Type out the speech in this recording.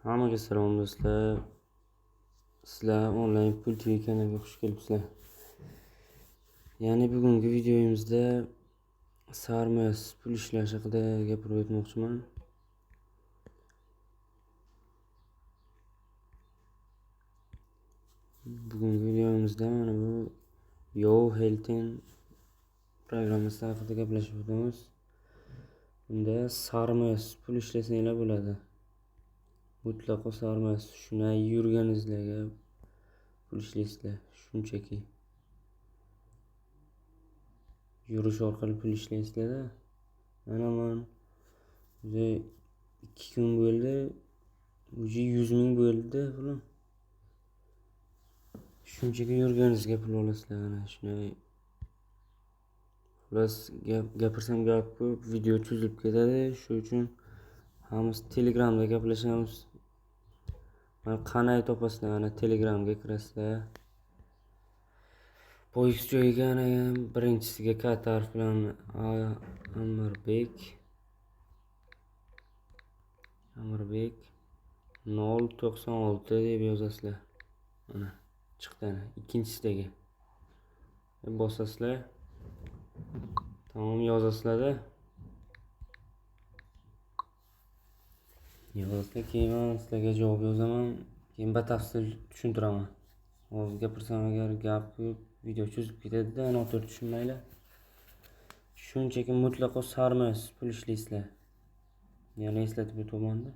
Hammaga salom do'stlar. Sizlar onlayn pul TV kanaliga xush kelibsizlar. Ya'ni bugungi videomizda sarmoyasiz pul ishlash haqida gapirib o'tmoqchiman. Bugungi videomizda mana bu Yo Helten programmasi haqida gaplashib o'tamiz. Bunda sarmoyasiz pul ishlasanglar bo'ladi. Mutlaqo sarmoyasiz, shunday yurganingizlarga pul ishlaysizlar. Shunchaki yurish orqali pul ishlaysizlar-da. Mana men 2 kun bo'ldi, 100 ming bo'ldi pulim. Shunchaki yurganingizga pul olasizlar. Mana shunday. Xullas gapirsam gap ko'p, video cho'zilib ketadi. Shuning uchun hammamiz Telegramda gaplashamiz. Mana qanday topasizlar? Mana Telegramga kirasizlar. Poyix joyiga birinchisiga Katar bilan Amirbek 096 deb yozasizlar. Mana chiqdi. Ikkinchisidagi bosasizlar. Tamom yozasizlar-da. Yozasizlar, keyin men sizlarga javob yozaman. Keyin batafsil tushuntiraman. Hozir gapirsam agar gap ko'p, video cho'zib ketadi-da, noto'g'ri tushunmanglar. Shunchaki mutlaqo sarmoyasiz pul ishlaysizlar. Yana eslatib o'taman-da.